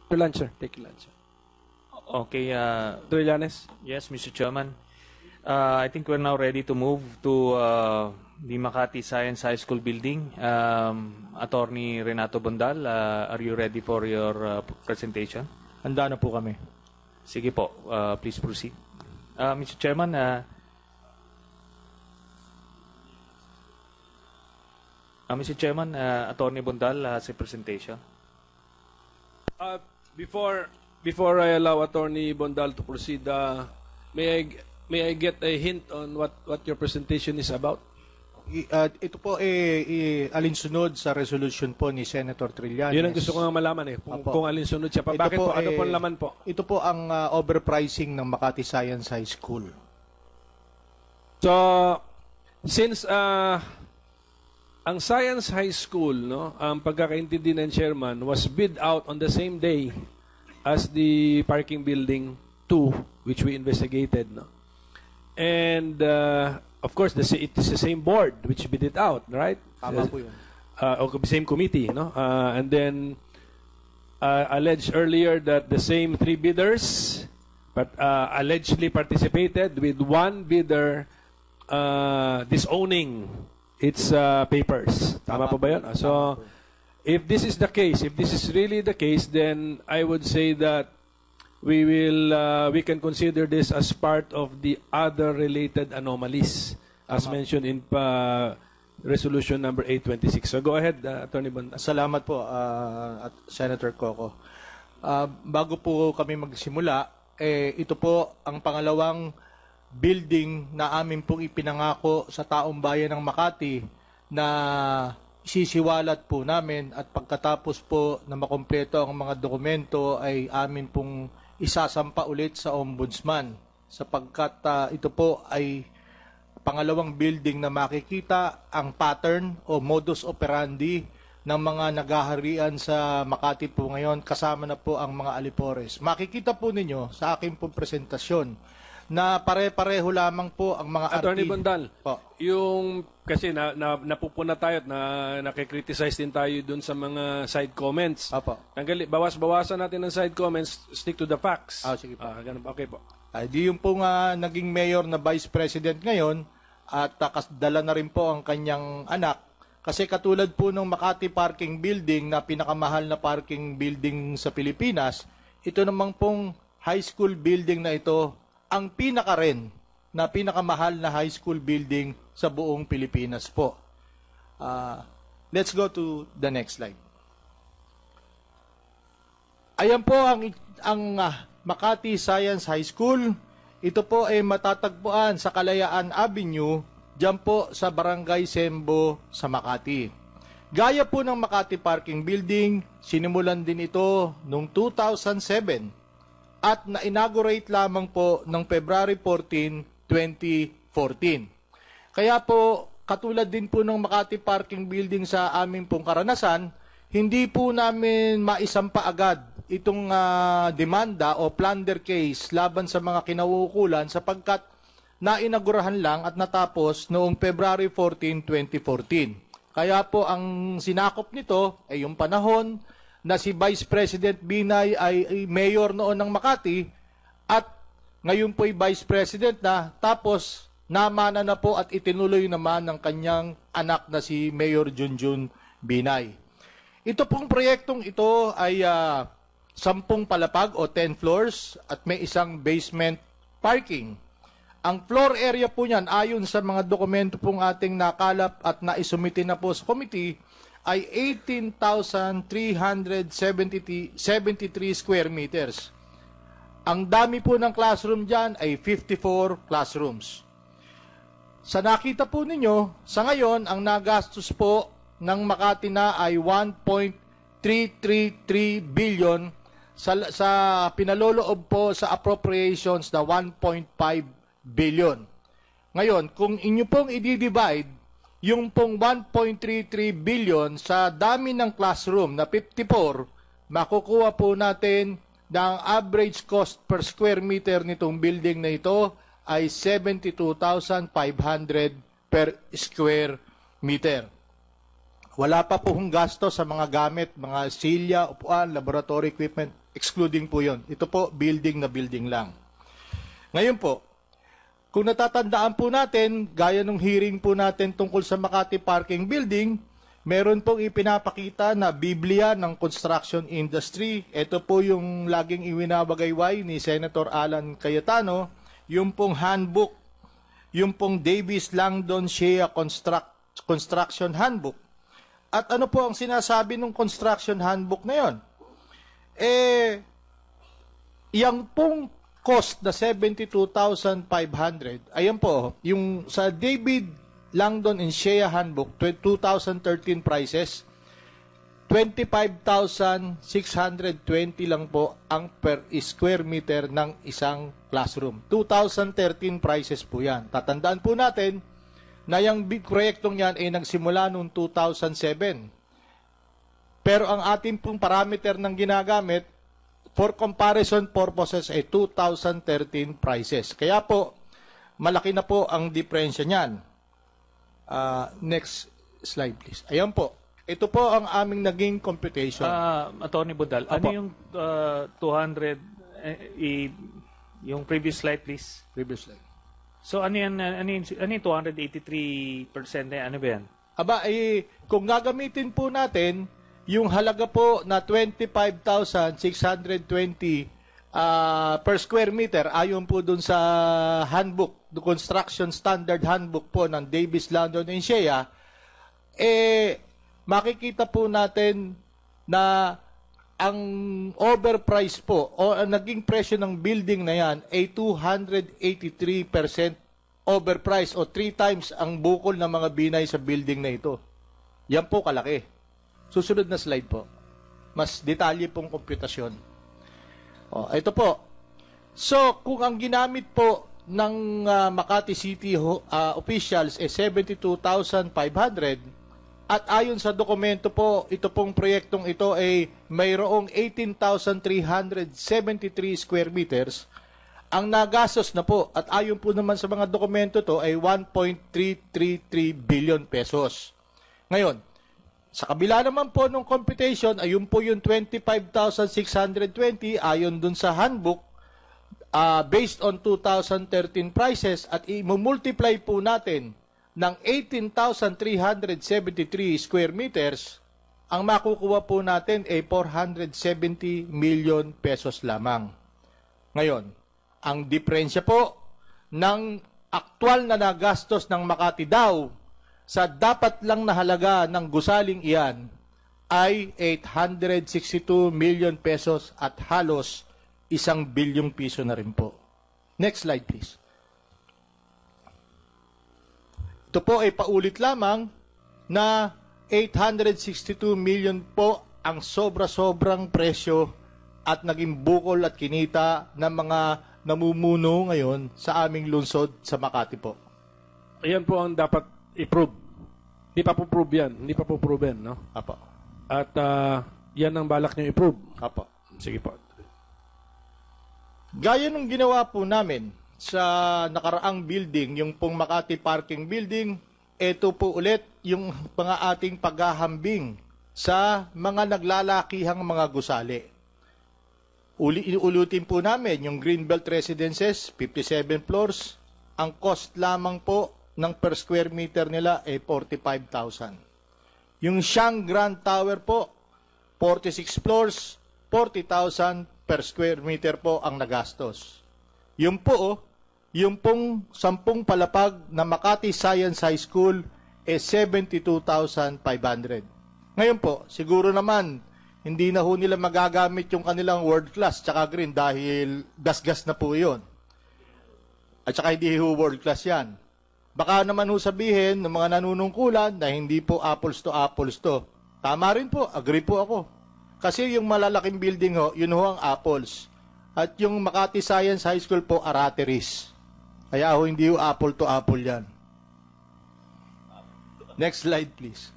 Your lunch, sir. Take your lunch. Sir. Okay. Trillanes? Yes, Mr. Chairman. I think we're now ready to move to the Makati Science High School building. Attorney Renato Bondal, are you ready for your presentation? Handa na po kami. Sige po, please proceed. Mr. Chairman, Attorney Bondal has a presentation. Before I allow Attorney Bondal to proceed, may I get a hint on what your presentation is about? Ito po alinsunod sa resolution po ni Senator Trillanes. Yun ang gusto ko nga malaman kung alinsunod siya pa. Ito Bakit po? Ano po ang laman po? Ito po ang overpricing ng Makati Science High School. So, since ang Science High School, no, ang pagkakaintindi ng chairman was bid out on the same day as the parking building 2, which we investigated, no. And of course, it is the same board which bid it out, right? Tama po yun. Same committee, no? And then alleged earlier that the same 3 bidders allegedly participated with one bidder disowning its papers. Tama po ba yun? So, if this is the case, if this is really the case, then I would say that we can consider this as part of the other related anomalies as mentioned in resolution number 826. So go ahead, Attorney Bondal. Salamat po, at Senator Coco. Bago po kami magsimula, ito po ang pangalawang building na amin pong ipinangako sa taong bayan ng Makati na isisiwalat po namin at pagkatapos po na makompleto ang mga dokumento ay amin pong isasampa ulit sa Ombudsman sapagkat ito po ay pangalawang building na makikita ang pattern o modus operandi ng mga nagaharian sa Makati po ngayon kasama na po ang mga alipores. Makikita po ninyo sa aking pong presentasyon na pare-pareho lamang po ang mga Attorney Bondal, po. Yung kasi napupuna tayo at nakikriticize din tayo dun sa mga side comments. Opo. Bawas-bawasan natin ng side comments, stick to the facts. Sige po. Ganun, okay po. Di yung po nga naging mayor na vice president ngayon at dala na rin po ang kanyang anak. Kasi katulad po ng Makati Parking Building na pinakamahal na parking building sa Pilipinas, ito namang pong high school building na ito ang pinakamahal na high school building sa buong Pilipinas po. Let's go to the next slide. Ayan po ang Makati Science High School. Ito po ay matatagpuan sa Kalayaan Avenue, dyan po sa Barangay Sembo sa Makati. Gaya po ng Makati Parking Building, sinimulan din ito noong 2007 at na-inaugurate lamang po noong February 14, 2014. Kaya po, katulad din po ng Makati Parking Building sa aming pong karanasan, hindi po namin maisampa agad itong demanda o plunder case laban sa mga kinauukulan sapagkat nainagurahan lang at natapos noong February 14, 2014. Kaya po ang sinakop nito ay yung panahon na si Vice President Binay ay mayor noon ng Makati at ngayon po ay Vice President na tapos namana na po at itinuloy naman ng kanyang anak na si Mayor Junjun Binay. Ito pong proyektong ito ay 10 palapag o 10 floors at may isang basement parking. Ang floor area po niyan ayon sa mga dokumento pong ating nakalap at naisumite na po sa committee ay 18,373 square meters. Ang dami po ng classroom dyan ay 54 classrooms. Sa nakita po ninyo, sa ngayon, ang nagastos po ng Makati na ay 1.333 billion sa pinaloloob po sa appropriations na 1.5 billion. Ngayon, kung inyo pong i-divide yung pong 1.33 billion sa dami ng classroom na 54, makukuha po natin na ang average cost per square meter nitong building na ito ay 72,500 per square meter. Wala pa po hong gasto sa mga gamit, mga silya, upuan, laboratory equipment, excluding po yon. Ito po, building na building lang. Ngayon po, kung natatandaan po natin, gaya ng hearing po natin tungkol sa Makati Parking Building, meron pong ipinapakita na Biblia ng construction industry. Ito po yung laging iwinabagayway ni Senator Alan Cayetano, yung pong handbook, yung pong Davis Langdon Shea Construction Handbook. At ano po ang sinasabi ng construction handbook na yon? Yang pong cost na 72,500, ayan po, yung sa David Langdon and Shea Handbook, 2013 prices, 25,620 lang po ang per square meter ng isang classroom. 2013 prices po yan. Tatandaan po natin na yung big proyektong yan ay nagsimula noong 2007. Pero ang ating pong parameter ng ginagamit, for comparison purposes, ay 2013 prices. Kaya po, malaki na po ang diferensya niyan. Next slide, please. Ayan po. Ito po ang aming naging computation. Attorney Budal, ano yung 200, yung previous slide, please? Previous slide. So, ano yung 283% na ano ba yan? Aba, kung gagamitin po natin, yung halaga po na 25,620 per square meter, ayon po dun sa handbook, the construction standard handbook po ng Davis Langdon and Shea, makikita po natin na ang overprice po o ang naging presyo ng building na yan ay 283% overprice o 3 times ang bukol ng mga binay sa building na ito. Yan po kalaki. Susunod na slide po. Mas detalye pong komputasyon. Ito po. So, kung ang ginamit po ng Makati City officials ay 72,500 at ayon sa dokumento po, ito pong proyektong ito ay mayroong 18,373 square meters. Ang nagastos na po at ayon po naman sa mga dokumento to ay 1.333 billion pesos. Ngayon, sa kabila naman po ng computation, ayun po yung 25,620 ayon dun sa handbook based on 2013 prices at i-multiply po natin ng 18,373 square meters, ang makukuha po natin ay 470 million pesos lamang. Ngayon, ang diferensya po ng aktual na nagastos ng Makati daw sa dapat lang na halaga ng gusaling iyan ay 862 million pesos at halos 1 bilyong piso na rin po. Next slide, please. Ito po ay paulit lamang na 862 million po ang sobra-sobrang presyo at naging bukol at kinita ng mga namumuno ngayon sa aming lungsod sa Makati po. Ayan po ang dapat i-prove. Hindi pa po prove yan. Hindi pa po proven, no? Apo. At yan ang balak nyo i-prove. Apo. Sige po. Gaya ng ginawa po namin sa nakaraang building, yung pong Makati Parking Building, ito po ulit yung mga ating paghahambing sa mga naglalakihang mga gusali. Inuulutin po namin yung Greenbelt Residences, 57 floors. Ang cost lamang po ng per square meter nila ay 45,000. Yung Siang Grand Tower po, 46 floors, 40,000 per square meter po ang nagastos. Yung po, yung pong 10 palapag na Makati Science High School ay 72,500. Ngayon po, siguro naman, hindi na ho nila magagamit yung kanilang world class tsaka green dahil gas-gas na po yun. At saka hindi ho world class yan. Baka naman ho sabihin ng mga nanunungkulan na hindi po apples to apples to. Tama rin po, agree po ako. Kasi yung malalaking building ho, yun ho ang apples. At yung Makati Science High School po, arateris. Kaya ho, hindi ho apple to apple yan. Next slide, please.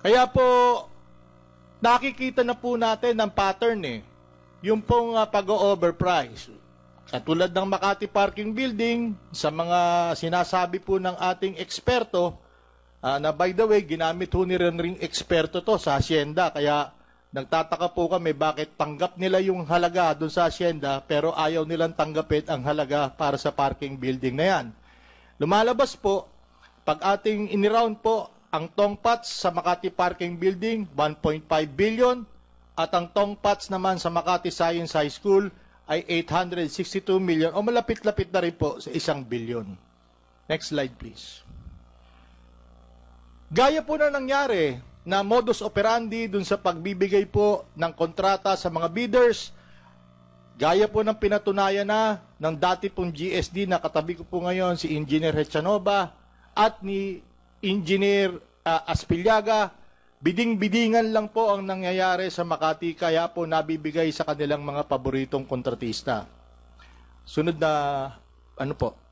Kaya po, nakikita na po natin ang pattern eh. Yung pong pag-overprice. Katulad ng Makati Parking Building, sa mga sinasabi po ng ating eksperto, Na by the way, ginamit ho ni ring eksperto to sa asyenda, kaya nagtataka po kami bakit tanggap nila yung halaga doon sa asyenda pero ayaw nilang tanggapin ang halaga para sa parking building na yan. Lumalabas po, pag ating iniround po, ang tongpats sa Makati Parking Building, 1.5 billion, at ang tongpats naman sa Makati Science High School ay 862 million, o malapit-lapit na rin po sa 1 billion. Next slide, please. Gaya po na nangyari na modus operandi dun sa pagbibigay po ng kontrata sa mga bidders, gaya po ng pinatunayan na ng dati pong GSD na katabi ko po ngayon si Engineer Hechanova at ni Engineer Aspiliaga, biding-bidingan lang po ang nangyayari sa Makati kaya po nabibigay sa kanilang mga paboritong kontratista. Sunod na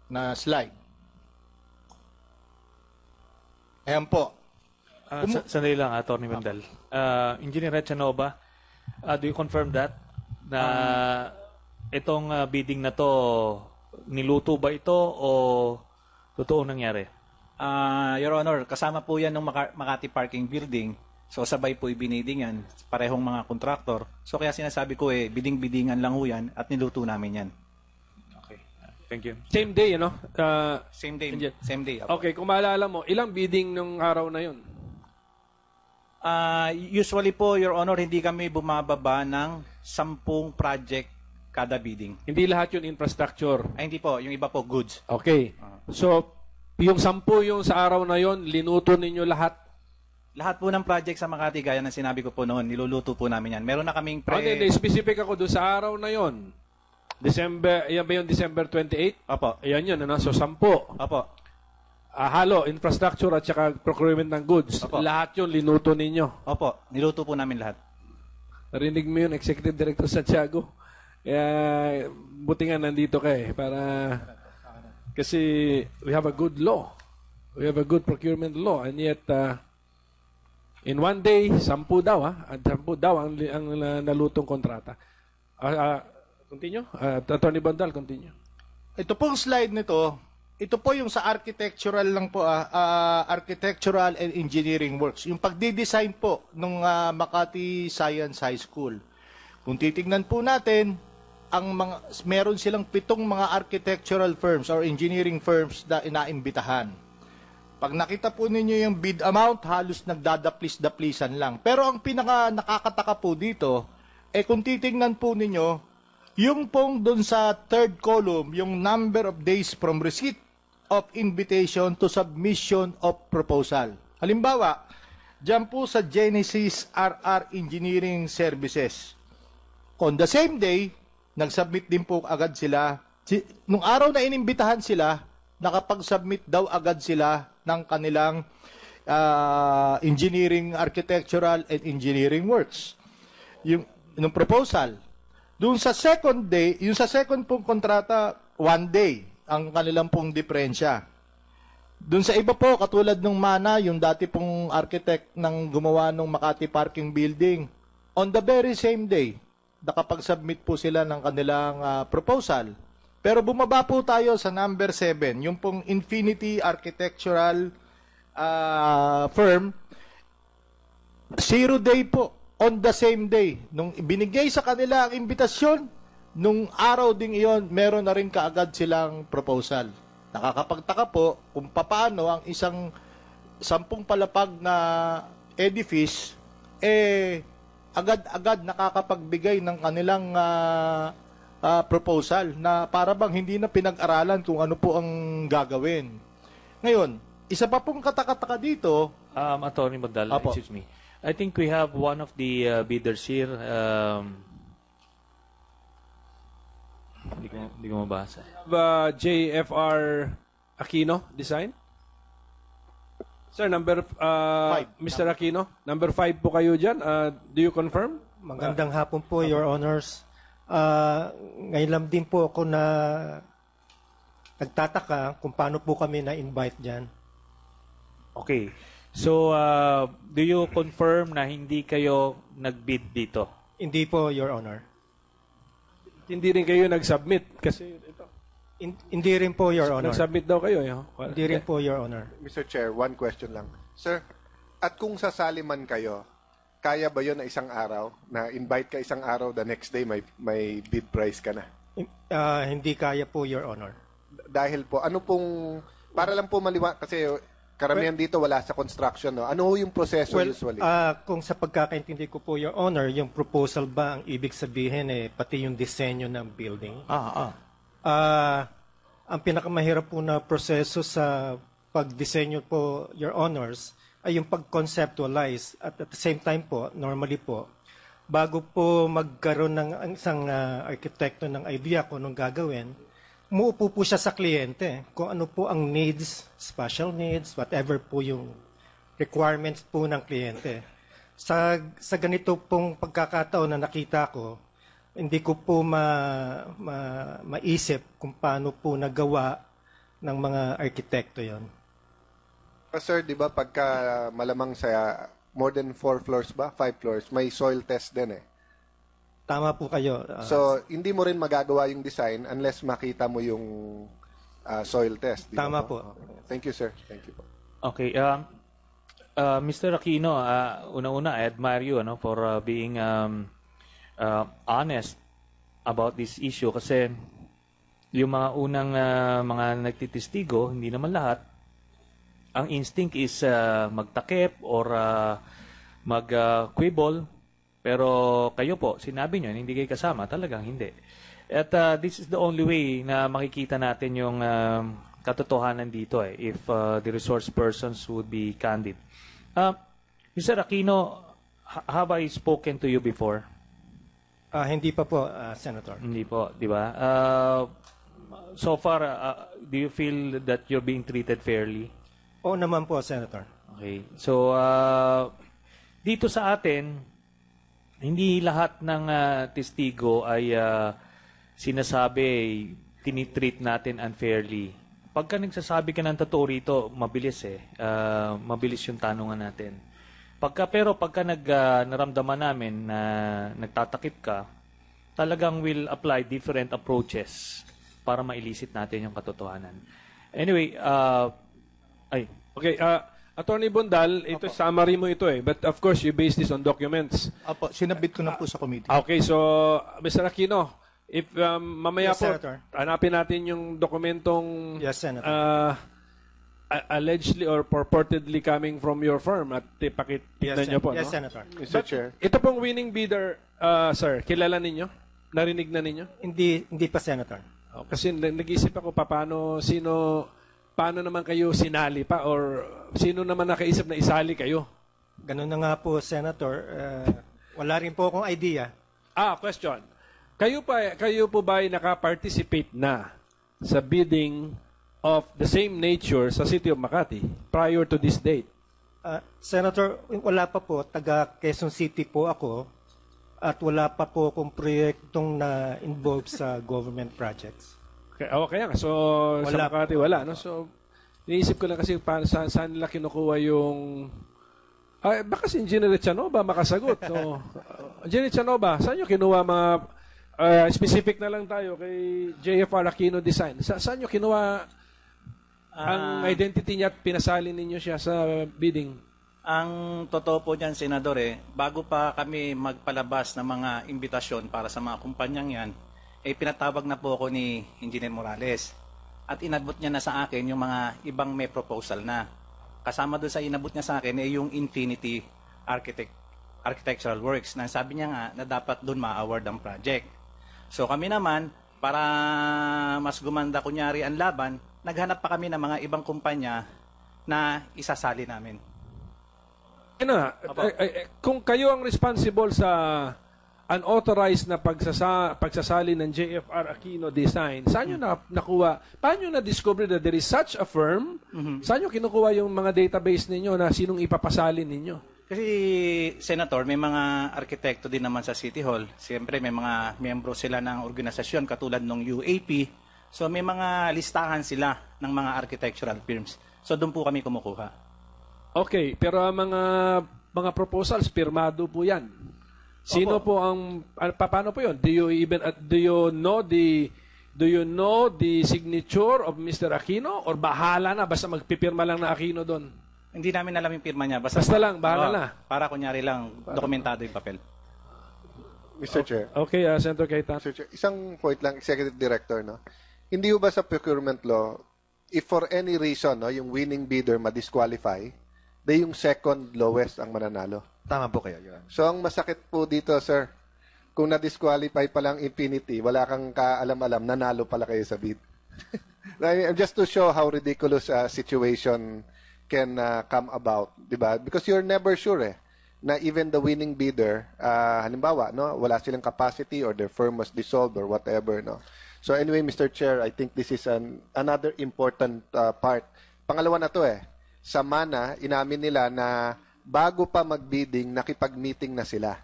na slide. Ayan po. Sandali lang, Atty. Bandal. Engineer Rechanova, do you confirm that? Na itong bidding na to, niluto ba ito o totoo nangyari? Your Honor, kasama po yan ng Makati Parking Building. So sabay po ibiniding yan, parehong mga kontraktor. So kaya sinasabi ko biding-bidingan lang ho yan at niluto namin yan. Okay. Thank you. Same day, ano? Same day. Engineer. Same day. Okay, kung maalala mo, ilang bidding nung araw na yun? Usually po, Your Honor, hindi kami bumababa ng 10 project kada bidding. Hindi lahat yun infrastructure. Ay, hindi po. Yung iba po, goods. Okay. So, yung 10 yung sa araw na yun, linuto ninyo lahat? Lahat po ng project sa Makati, gaya ng sinabi ko po noon, niluluto po namin yan. Meron na kaming Hindi, specific ako doon sa araw na yun. Yan ba yung December 28? Opo. Ayan yun, ano? So, 10. Opo. Halo, infrastructure at saka procurement ng goods. Opo. Lahat yun, linuto ninyo. Opo. Niluto po namin lahat. Narinig mo yun, Executive Director Santiago. Kaya, buti nga nandito ka kasi we have a good law. We have a good procurement law. And yet, in one day, 10 daw, at 10 daw ang nalutong kontrata. Continue? Attorney Bandal, continue. Ito pong slide nito, ito po yung sa architectural lang po, architectural and engineering works. Yung pagdi-design po ng Makati Science High School. Kung titingnan po natin, meron silang 7 mga architectural firms or engineering firms na inaimbitahan. Pag nakita po ninyo yung bid amount, halos nagdadaplis-daplisan lang. Pero ang pinaka nakakataka po dito, kung titingnan po ninyo, yung pong doon sa third column, yung number of days from receipt of invitation to submission of proposal. Halimbawa, dyan po sa Genesis RR Engineering Services. On the same day, nag-submit din po agad sila. Nung araw na inimbitahan sila, nakapag-submit daw agad sila ng kanilang engineering, architectural, and engineering works. Yung proposal. Doon sa second day, yung sa second pong kontrata, 1 day ang kanilang pong diferensya. Doon sa iba po, katulad ng Mana, yung dati pong architect ng gumawa ng Makati Parking Building, on the very same day, nakapag-submit po sila ng kanilang proposal. Pero bumaba po tayo sa number 7, yung pong Infinity Architectural firm, 0 day po. On the same day, nung binigay sa kanila ang imbitasyon, nung araw ding iyon, meron na rin kaagad silang proposal. Nakakapagtaka po kung paano ang isang 10 palapag na edifice, agad-agad nakakapagbigay ng kanilang proposal na para bang hindi na pinag-aralan kung ano po ang gagawin. Ngayon, isa pa pong katakataka dito, Atty. Bandal, Apo. excuse me. I think we have one of the bidders here. Hindi ko mabasa. JFR Aquino Design? Sir, Mr. Aquino, number 5 po kayo dyan. Do you confirm? Magandang hapon po, Your Honors. Ngayon lang din po ako na nagtataka kung paano po kami na-invite dyan. Okay. So, do you confirm na hindi kayo nag-bid dito? Hindi po, Your Honor. Hindi rin kayo nag-submit kasi ito. Hindi rin po, Your Honor. Nag-submit daw kayo. Hindi rin po, Your Honor. Mr. Chair, one question lang. Sir, at kung sasali man kayo, kaya ba yun na isang araw? Na invite ka isang araw, the next day may bid price ka na? Hindi kaya po, Your Honor. Dahil po, ano pong, para lang po kasi karamihan dito wala sa construction, no? Ano yung proseso usually? Kung sa pagkakaintindi ko po, Your Honor, yung proposal ba ang ibig sabihin pati yung disenyo ng building? Ang pinakamahirap po na proseso sa pagdisenyo po, Your Honors, ay yung pag-conceptualize at the same time po, normally po, bago po magkaroon ng isang arkitekto ng idea kung anong gagawin, umuupo po siya sa kliyente kung ano po ang needs, special needs, whatever po yung requirements po ng kliyente. Sa ganito pong pagkakataon na nakita ko, hindi ko po maisip kung paano po nagawa ng mga arkitekto yon. Sir, di ba pagka malamang sa more than 4 floors ba? 5 floors, may soil test din eh. Tama po kayo. So, hindi mo rin magagawa yung design unless makita mo yung soil test. Tama po. Thank you, sir. Thank you po. Okay. Mr. Aquino, una-una, I admire you for being honest about this issue kasi yung mga unang mga nagtitistigo, hindi naman lahat, ang instinct is magtakip or mag-quibble. Pero kayo po, sinabi nyo, hindi kayo kasama. Talagang hindi. At this is the only way na makikita natin yung katotohanan dito if the resource persons would be candid. Mr. Aquino, have I spoken to you before? Hindi pa po, Senator. Hindi po, di ba? So far, do you feel that you're being treated fairly? Oo naman po, Senator. Okay. So, dito sa atin, hindi lahat ng testigo ay sinasabi, tinitreat natin unfairly. Pagka nagsasabi ka ng totoo rito, mabilis mabilis yung tanungan natin. Pero pagka naramdaman namin na nagtatakip ka, talagang will apply different approaches para mailisip natin yung katotohanan. Anyway, Okay, Attorney Bundal, ito summary mo ito but of course you base this on documents. Apo, sinabit ko na po sa committee. Okay, so Mr. Aquino, if mamaya Yes, po Senator. hanapin natin yung dokumentong Yes, Senator. allegedly or purportedly coming from your firm at tignan nyo po. Yes, No? Senator. Mr. Chair. Ito pong winning bidder, sir, kilala ninyo? Narinig na ninyo? Hindi pa, Senator. Kasi nag-isip ako paano naman kayo sinali pa or sino naman nakaisip na isali kayo? Ganun na nga po, Senator. Wala rin po akong idea. Question. Kayo po ba ay naka-participate na sa bidding of the same nature sa City of Makati prior to this date? Senator, wala pa po. Taga Quezon City po ako at wala pa po akong proyektong na-involve sa government projects. Kaya nga. So, sa Wala. Makati wala. No? So, iniisip ko lang kasi saan nila kinukuha yung... baka si Engineer Chanova makasagot. No? Engineer Chanova, saan nyo kinuha mga... specific na lang tayo kay JFR Aquino Design. Saan nyo kinuha ang identity niya at pinasali ninyo siya sa bidding? Ang totoo po niyan, Senador, bago pa kami magpalabas ng mga imbitasyon para sa mga kumpanyang yan, pinatawag na po ako ni Engineer Morales. At inabot niya na sa akin yung mga ibang may proposal na. Kasama doon sa inabot niya sa akin yung Infinity Architectural Works na sabi niya nga na dapat doon ma-award ang project. So kami naman, para mas gumanda kunyari ang laban, naghanap pa kami ng mga ibang kumpanya na isasali namin. Kung kayo ang responsible sa unauthorized na pagsasali ng JFR Aquino Design, saan nyo nakuha? Paano nyo na-discover that there is such a firm? Saan nyo kinukuha yung mga database ninyo na sinong ipapasali ninyo? Kasi, Senator, may mga arkitekto din naman sa City Hall. Siyempre, may mga miyembro sila ng organisasyon katulad ng UAP. So, may mga listahan sila ng mga architectural firms. So, doon po kami kumukuha. Okay, pero ang mga proposals, pirmado po yan. Sino po ang paano po 'yon? Do you know the Do you know the signature of Mr. Aquino? Or bahala na, basta magpipirma lang na Aquino doon? Hindi namin alam yung pirma niya. Basta Lang, bahala Oo, na. Para kunyari lang, dokumentado yung papel. Mr. Chair. Okay, Senator Cayetano. Mr. Chair, isang point lang, Executive Director, no? Hindi ba sa procurement law, if for any reason, no, yung winning bidder ma-disqualify, then yung second lowest ang mananalo? Tama po kayo, Your Honor. So, ang masakit po dito, sir, kung na-disqualify pa lang Infinity, wala kang kaalam-alam, nanalo pala kayo sa bid. Just to show how ridiculous a situation can come about, di ba? Because you're never sure, na even the winning bidder, halimbawa, no, wala silang capacity or their firm was dissolved or whatever, no. So anyway, Mr. Chair, I think this is another important part. Pangalawa na to sa MANA, inamin nila na bago pa mag-bidding, nakipag-meeting na sila.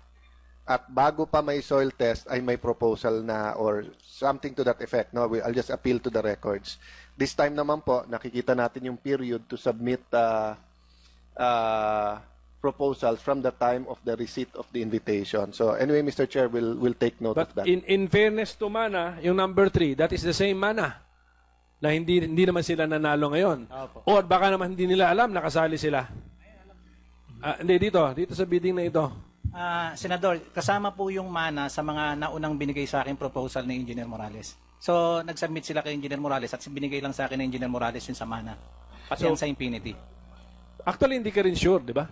At bago pa may soil test, ay may proposal na or something to that effect. No, I'll just appeal to the records. This time naman po, nakikita natin yung period to submit proposals from the time of the receipt of the invitation. So anyway, Mr. Chair, we'll take note of But that. in fairness to MANA, yung number 3, that is the same MANA na hindi naman sila nanalo ngayon. Or baka naman hindi nila alam nakasali sila. Hindi, dito sa bidding na ito. Senador, kasama po yung MANA sa mga naunang binigay sa akin proposal ni Engineer Morales. So, nag-submit sila kay Engineer Morales at binigay lang sa akin ni Engineer Morales yung sa MANA. Pati yan sa Infinity. Actually, hindi ka rin sure, di ba?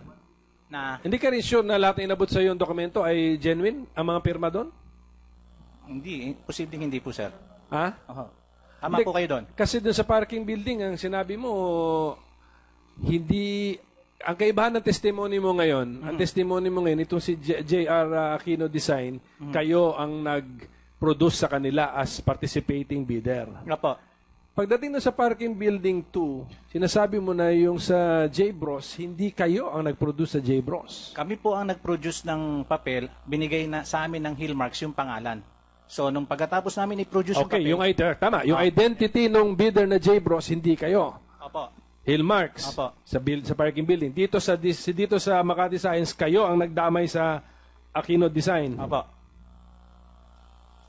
Hindi ka rin sure na lahat na inabot sa yung dokumento ay genuine, ang mga pirma doon? Hindi. Posibleng hindi po, sir. Ha? Tama Hindi, po kayo doon. Kasi doon sa parking building, ang sinabi mo, hindi... Ang kaibahan ng testimony mo ngayon, ang testimony mo ngayon, itong si J.R. Aquino Design, kayo ang nag-produce sa kanila as participating bidder. Opo. Pagdating na sa parking building 2, sinasabi mo na yung sa J-Bros, hindi kayo ang nag-produce sa J-Bros. Kami po ang nag-produce ng papel, binigay na sa amin ng Hillmarks yung pangalan. So, nung pagkatapos namin i-produce yung papel... Okay, tama. Yung identity ng bidder na J-Bros, hindi kayo. Opo. Hillmarks Opo. sa parking building. Dito sa Makati Science, kayo ang nagdamay sa Aquino Design. Opo.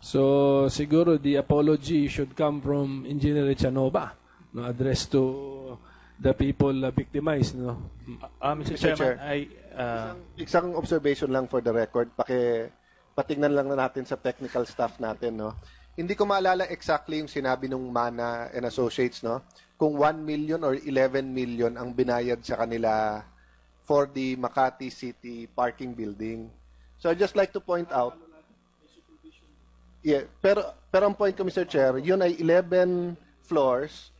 So, siguro the apology should come from Engineer Echanova, no, addressed to the people victimized, no. Mr. Mr. Chairman, Chair. Isang observation lang for the record, patingnan lang na natin sa technical staff natin, no. Hindi ko maalala exactly yung sinabi nung MANA and Associates, no, kung 1 million or 11 million ang binayad sa kanila for the Makati City parking building. So I'd just like to point out, pero ang point ko, Mr. Chair, yun ay 11 floors,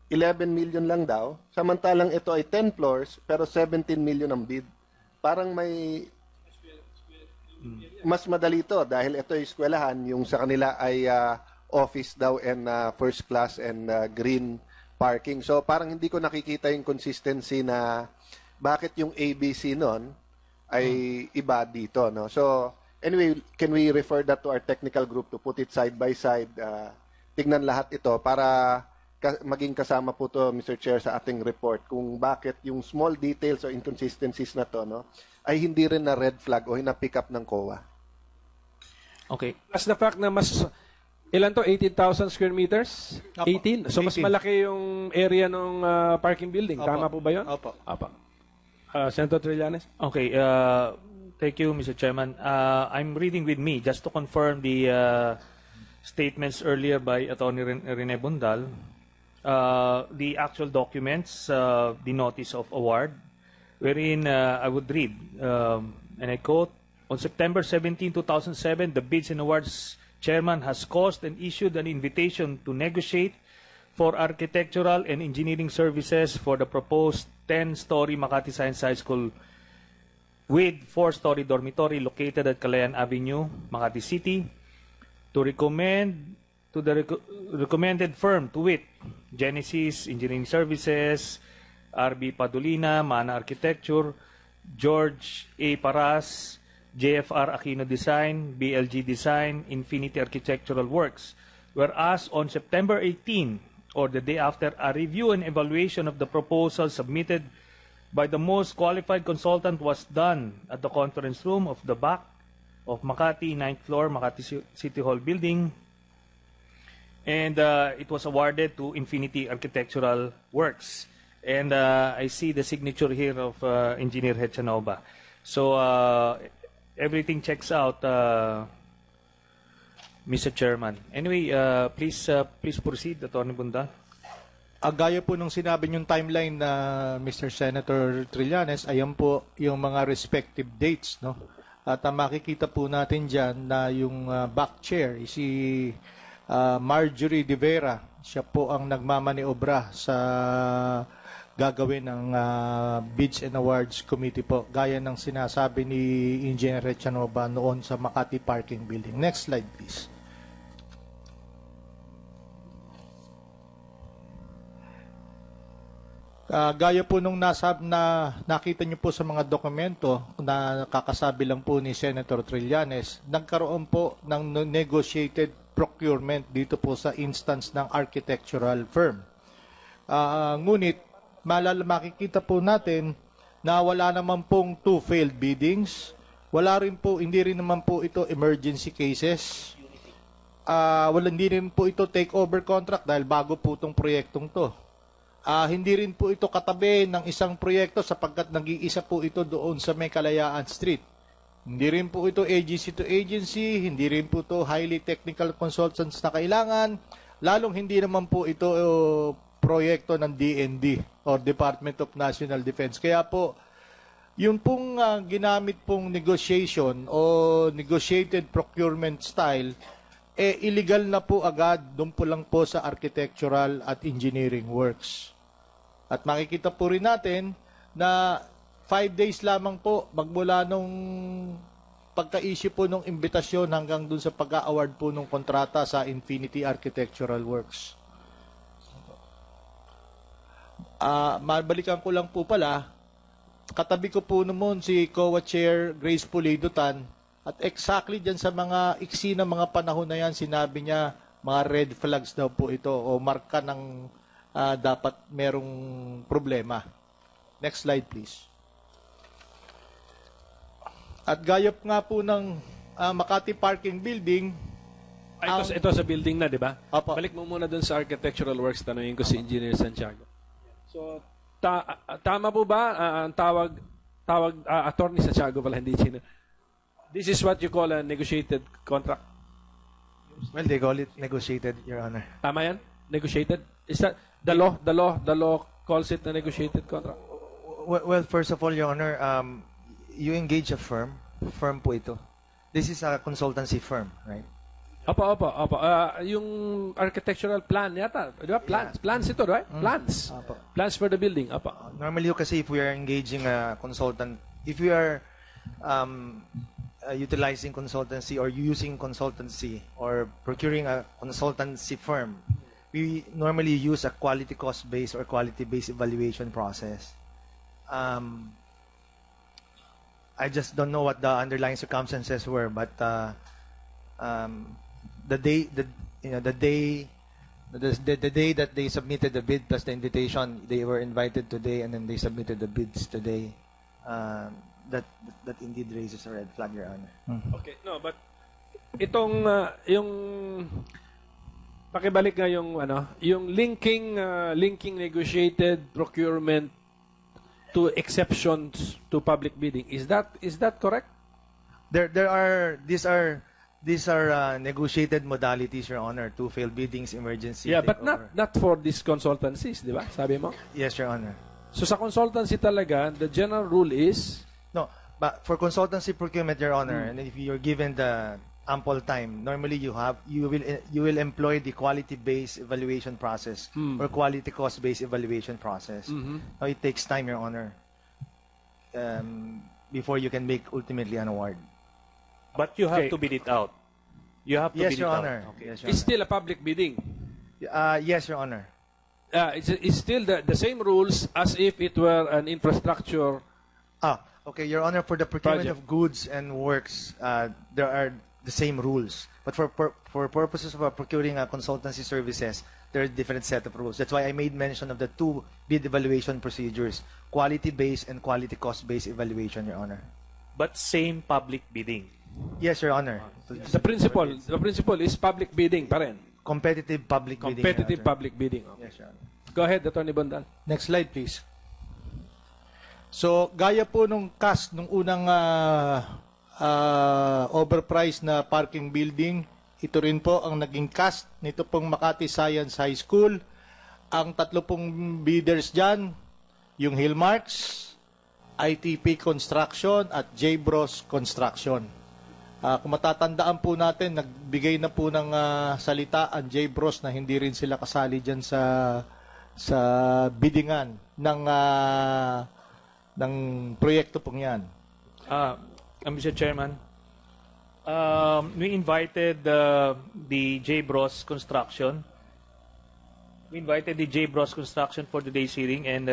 11 million lang daw, samantalang ito ay 10 floors, pero 17 million ang bid. Parang may mas madali ito dahil ito ay eskwelahan, yung sa kanila ay office daw and first class and green parking. So parang hindi ko nakikita yung consistency na bakit yung ABC nun ay iba dito, no? So anyway, can we refer that to our technical group to put it side by side, tignan lahat ito para maging kasama po to, Mr. Chair, sa ating report kung bakit yung small details o inconsistencies na to, no, ay hindi rin na red flag o hina-pick up ng COA. Okay. Plus the fact na ilan to? 18,000 square meters? Opo. 18? So, mas 18. malaki yung area ng parking building. Opo. Tama po ba yun? Opo. Senator Trillanes? Okay. Thank you, Mr. Chairman. I'm reading with me just to confirm the statements earlier by Attorney Rene Bundal. The actual documents, the notice of award, wherein I would read, and I quote, on September 17, 2007, the Bids and Awards Chairman has caused and issued an invitation to negotiate for architectural and engineering services for the proposed 10-story Makati Science High School with 4-story dormitory located at Calayan Avenue, Makati City, to recommend to the recommended firm, to wit, Genesis Engineering Services, RB Padulina, Mana Architecture, George A. Paras, JFR Aquino Design, BLG Design, Infinity Architectural Works. Whereas on September 18, or the day after, a review and evaluation of the proposal submitted by the most qualified consultant was done at the conference room of the back of Makati 9th floor, Makati City Hall building. And it was awarded to Infinity Architectural Works. And I see the signature here of Engineer Hechanova. So everything checks out, Mr. Chairman. Anyway, please proceed, Attorney Bundal. Gaya po nung sinabi niyong timeline na Mr. Senator Trillanes, ayan po yung mga respective dates, no? At makikita po natin dyan na yung back chair, si Marjorie De Vera, siya po ang nagmamaniobra sa gagawin ng Bids and Awards Committee po, gaya ng sinasabi ni Engineer Hechanova noon sa Makati Parking Building. Next slide, please. Gaya po nung nakita niyo po sa mga dokumento na kakasabi lang po ni Senator Trillanes, nagkaroon po ng negotiated procurement dito po sa instance ng architectural firm. Ngunit, makikita po natin na wala naman pong two failed biddings. Hindi rin naman po ito emergency cases. Hindi rin po ito takeover contract dahil bago po itong proyektong to. Hindi rin po ito katabi ng isang proyekto sapagkat nag-iisa po ito doon sa May Kalayaan Street. Hindi rin po ito agency to agency, hindi rin po ito highly technical consultants na kailangan, lalong hindi naman po ito proyekto ng DND or Department of National Defense. Kaya po, yung pong ginamit pong negotiation o negotiated procurement style, illegal na po agad doon po lang po sa architectural at engineering works. At makikita po rin natin na 5 days lamang po magmula nung pagka-issue po ng imbitasyon hanggang doon sa pag-award po ng kontrata sa Infinity Architectural Works. Mabalikan ko lang po pala, katabi ko po naman si COA Chair Grace Pulido Tan, at exactly dyan sa mga iksi na mga panahon na yan, sinabi niya mga red flags daw po ito o marka ng dapat merong problema. Next slide please. At gayop nga po ng Makati Parking Building. Ito sa building na, di ba? Opo. Balik mo muna dun sa architectural works, tanungin ko si Engineer Santiago. So, tama po ba ang tawag Attorney Santiago pala, hindi Chino. This is what you call a negotiated contract? Well, they call it negotiated, Your Honor. Tama yan? Negotiated? Is that the law calls it a negotiated contract? Well, first of all, Your Honor, you engage a firm po ito. This is a consultancy firm, right? Opo. Yung architectural plan yata, di ba? Plans ito, right? Plans. Plans for the building. Opo. Normally, kasi if we are engaging a consultant, if we are utilizing consultancy or using consultancy or procuring a consultancy firm, we normally use a quality cost-based or quality-based evaluation process. I just don't know what the underlying circumstances were, but the day that they submitted the bid plus the invitation, they were invited today, and then they submitted the bids today. That indeed raises a red flag, Your Honor. Okay, no, but itong yung pakibalik nga yung linking negotiated procurement to exceptions to public bidding. Is that correct? These are negotiated modalities, Your Honor, to fail biddings, emergency. Yeah, but not for these consultancies, di ba? Sabi mo? Yes, Your Honor. So sa consultancy talaga, the general rule is no, but for consultancy procurement, Your Honor, and if you're given the ample time, normally you will employ the quality-based evaluation process or quality cost-based evaluation process. Now it takes time, Your Honor, before you can make ultimately an award. But you have to bid it out. You have to Yes, bid Your it Honor. out. Okay. Yes, Your it's Honor. still a public bidding. Yes, Your Honor. It's still the same rules as if it were an infrastructure. Okay, Your Honor, for the procurement Project. of goods and works, there are the same rules. But for purposes of procuring consultancy services, there are different set of rules. That's why I made mention of the two bid evaluation procedures, quality-based and quality cost-based evaluation, Your Honor. But same public bidding. Yes, Your Honor. The principle is public bidding pa rin. competitive public bidding. Competitive Your Honor. public bidding. Okay. Yes, Your Honor. Go ahead, Attorney Bondal. Next slide, please. So, gaya po nung cost nung unang overpriced na parking building, ito rin po ang naging cost nito pong Makati Science High School. Ang tatlo pong bidders dyan, yung Hillmarks, ITP Construction at J-Bros Construction. Kung matatandaan po natin, nagbigay na po ng salita ang J-Bros na hindi rin sila kasali dyan sa biddingan ng proyekto pong yan. Mr. Chairman, we invited the J. Bros Construction. We invited the J. Bros Construction for today's hearing, and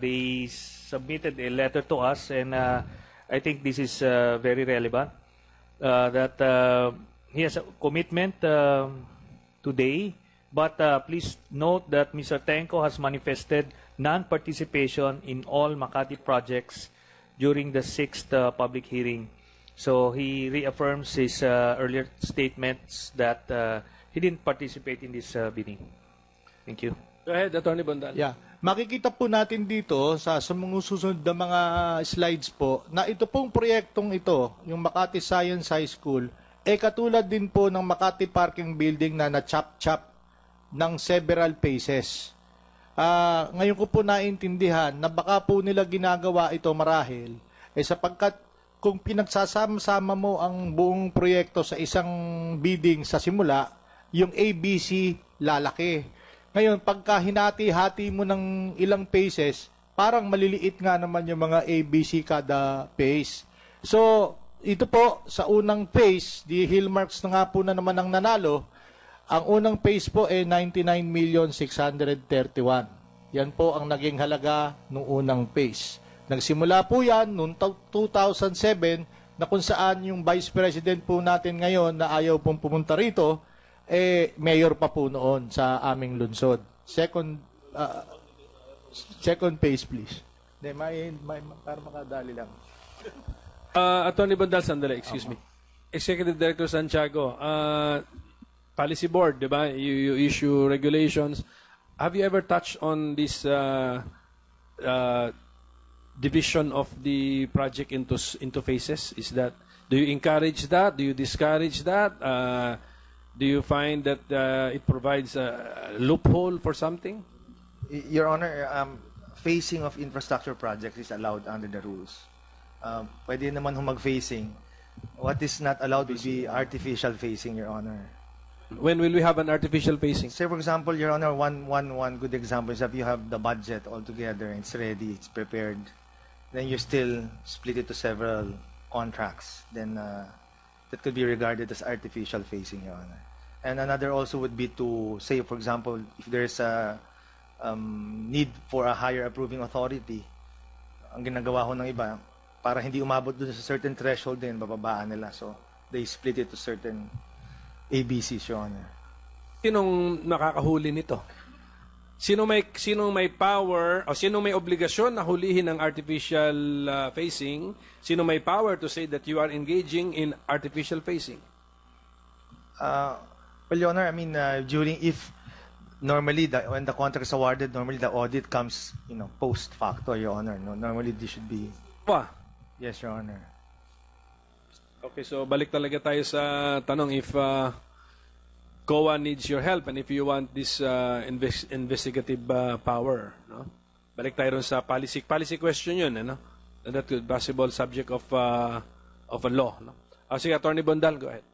they submitted a letter to us, and I think this is very relevant. That he has a commitment today, but please note that Mr. Tenko has manifested non-participation in all Makati projects during the 6th public hearing. So he reaffirms his earlier statements that he didn't participate in this bidding. Thank you. Go ahead, Attorney Bondal. Yeah. Makikita po natin dito sa mga susunod na mga slides po na ito pong proyektong ito, yung Makati Science High School, katulad din po ng Makati Parking Building na na-chop-chop ng several phases. Ngayon ko po naintindihan na baka po nila ginagawa ito marahil sapagkat kung pinagsasama-sama mo ang buong proyekto sa isang bidding sa simula, yung ABC lalaki. Ngayon, pagka hinati-hati mo ng ilang phases, parang maliliit nga naman yung mga ABC kada phase. So, ito po, sa unang phase, di Hillmarks na nga po na naman ang nanalo. Ang unang phase po 99,631,000. Yan po ang naging halaga ng unang phase. Nagsimula po yan noong 2007 na kung saan yung Vice President po natin ngayon na ayaw pong pumunta rito, mayor pa po noon sa aming lungsod. Second phase, please. May para makadali lang. Attorney Bondal, sandali, excuse me. Executive Director Santiago, Policy Board, di ba? You issue regulations. Have you ever touched on this division of the project into phases? Do you encourage that? Do you discourage that? Do you find that it provides a loophole for something? Your Honor, phasing of infrastructure projects is allowed under the rules. Pwede naman mag-phasing. What is not allowed would be artificial phasing, Your Honor. When will we have an artificial phasing? Say, for example, Your Honor, one good example is if you have the budget all together, it's ready, it's prepared, then you still split it to several contracts, then that could be regarded as artificial phasing, Your Honor. And another also would be to say, for example, if there's a need for a higher approving authority, ang ginagawa ho ng iba, para hindi umabot doon sa certain threshold din, bababaan nila. So, they split it to certain ABCs, Your Honor. Sinong nakakahuli nito? Sinong may power o sinong may obligasyon na hulihin ng artificial phasing? Sino may power to say that you are engaging in artificial phasing? Well, Your Honor, I mean, normally when the contract is awarded, normally the audit comes, post facto, Your Honor. No, normally this should be. Yes, Your Honor. Okay, so balik talaga tayo sa tanong if COA needs your help and if you want this investigative power, no? Balik tayo ron sa policy question yun, no? And that could possible subject of a law, no? Sige, Attorney Bondal, go ahead.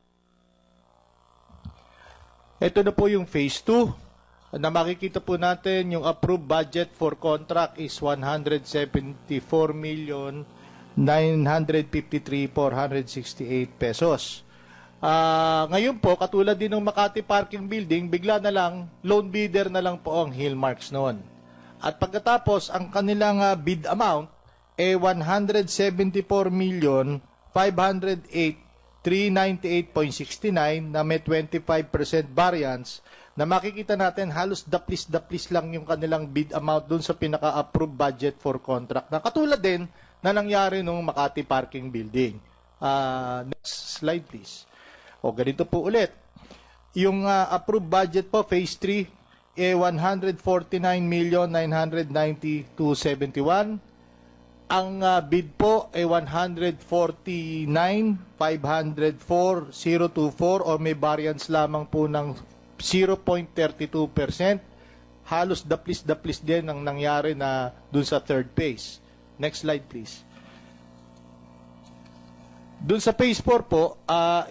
Ito na po yung phase 2. Na makikita po natin yung approved budget for contract is 174,953,468 pesos. Ngayon po, katulad din ng Makati Parking Building, bigla na lang, loan bidder na lang po ang Hillmarks noon. At pagkatapos, ang kanilang bid amount 174,508,398.69 na may 25% variance na makikita natin halos daplis-daplis lang yung kanilang bid amount dun sa pinaka-approved budget for contract. Na katulad din na nangyari nung Makati Parking Building. Next slide please. O ganito po ulit. Yung approved budget po, Phase 3, 149,990,271. Ang bid po ay 149,504,024 o may variance lamang po ng 0.32%. Halos daplis-daplis din ang nangyari na dun sa third phase. Next slide please. Doon sa phase 4 po,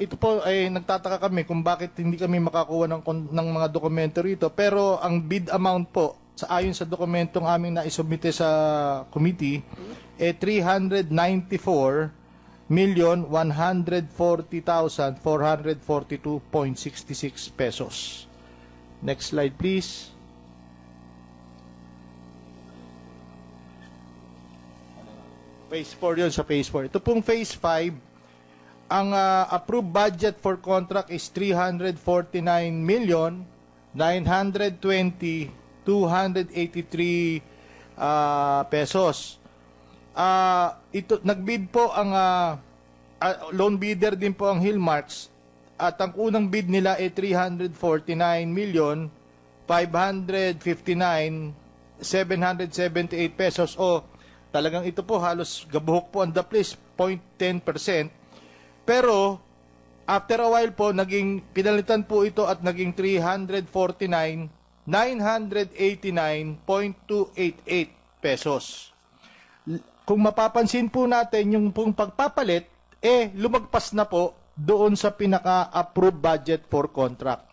ito po ay nagtataka kami kung bakit hindi kami makakuha ng mga dokumento rito. Pero ang bid amount po, ayon sa dokumentong aming naisubmite sa committee, 394,140,442.66 pesos. Next slide please. Phase 4 yun, sa phase 4. Ito pong phase 5, ang approved budget for contract is 349,920,283 pesos. Ito nagbid po ang loan bidder din po ang Hillmarks at ang unang bid nila ay 349,559,778 pesos o talagang ito po halos gabuhok po ang daplis 0.10%. Pero after a while po naging pinalitan po ito at naging 349,989.288 pesos. Kung mapapansin po natin yung pong pagpapalit lumagpas na po doon sa pinaka-approved budget for contract.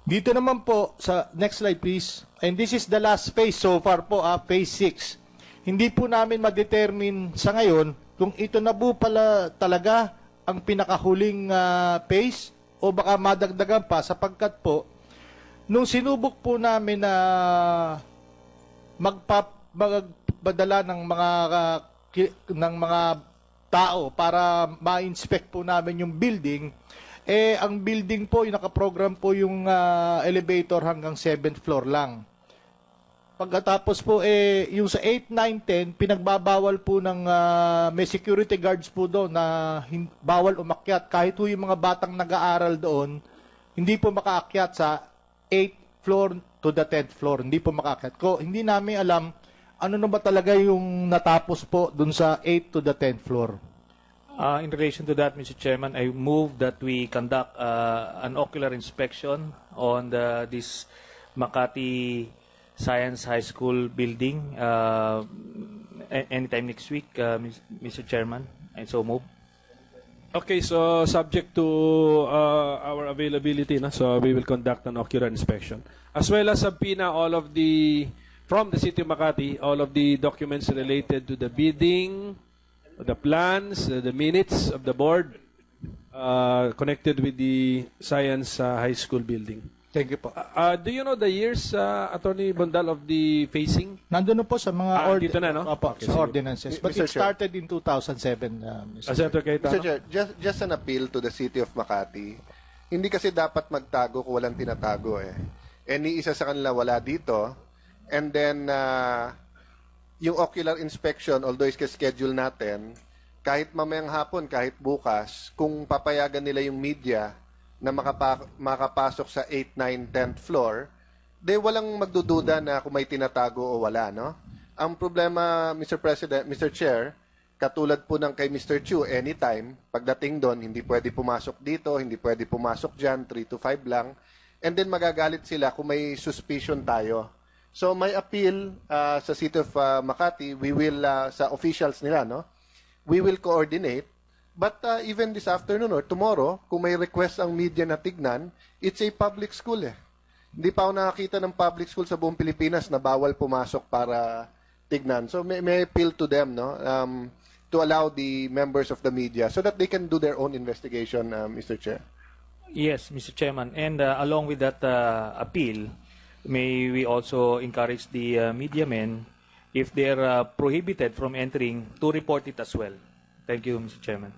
Dito naman po sa next slide please. And this is the last phase so far po, phase 6. Hindi po namin ma-determine sa ngayon kung ito na po pala talaga ang pinakahuling phase o baka madagdagan pa sapagkat po nung sinubok po namin na magpadala ng mga tao para ma-inspect po namin yung building, ang building po, yung nakaprogram po yung elevator hanggang 7th floor lang. Pagkatapos po, yung sa 8, 9, 10, pinagbabawal po ng may security guards po doon na bawal umakyat. Kahit po yung mga batang nag-aaral doon, hindi po makaakyat sa 8th floor to the 10th floor. Hindi po makaakyat. Hindi namin alam ano na ba talaga yung natapos po doon sa 8th to the 10th floor. In relation to that, Mr. Chairman, I move that we conduct an ocular inspection on this Makati Science High School building anytime next week, Mr. Chairman, and so move. Okay, so subject to our availability, so we will conduct an ocular inspection. As well as subpoena from the City of Makati, all of the documents related to the bidding, the plans, the minutes of the board connected with the Science High School building. Thank you po. Do you know the years, Attorney Bondal, of the phasing? Nandun na po sa mga dito na, no? Opo, Okay, sa sige. ordinances. But Mr. it started in 2007. Mr. Senator Cayetano? Mr. Chair, just an appeal to the City of Makati. Hindi kasi dapat magtago kung walang tinatago ni isa sa kanila wala dito. And then, yung ocular inspection, although schedule natin, kahit mamayang hapon, kahit bukas, kung papayagan nila yung media na makapasok sa 8, 9, 10th floor, walang magdududa na kung may tinatago o wala, no? Ang problema, Mr. President, Mr. Chair, katulad po ng kay Mr. Chu, anytime, pagdating doon, hindi pwede pumasok dito, hindi pwede pumasok dyan, 3 to 5 lang, and then magagalit sila kung may suspicion tayo. So, may appeal sa City of Makati, we will, sa officials nila, no? We will coordinate. But even this afternoon or tomorrow, kung may request ang media na tignan, it's a public school Hindi pa ako nakakita ng public school sa buong Pilipinas na bawal pumasok para tignan. So may appeal to them, no, to allow the members of the media so that they can do their own investigation, Mr. Chair. Yes, Mr. Chairman. And along with that appeal, may we also encourage the media men, if they're prohibited from entering, to report it as well. Thank you, Mr. Chairman.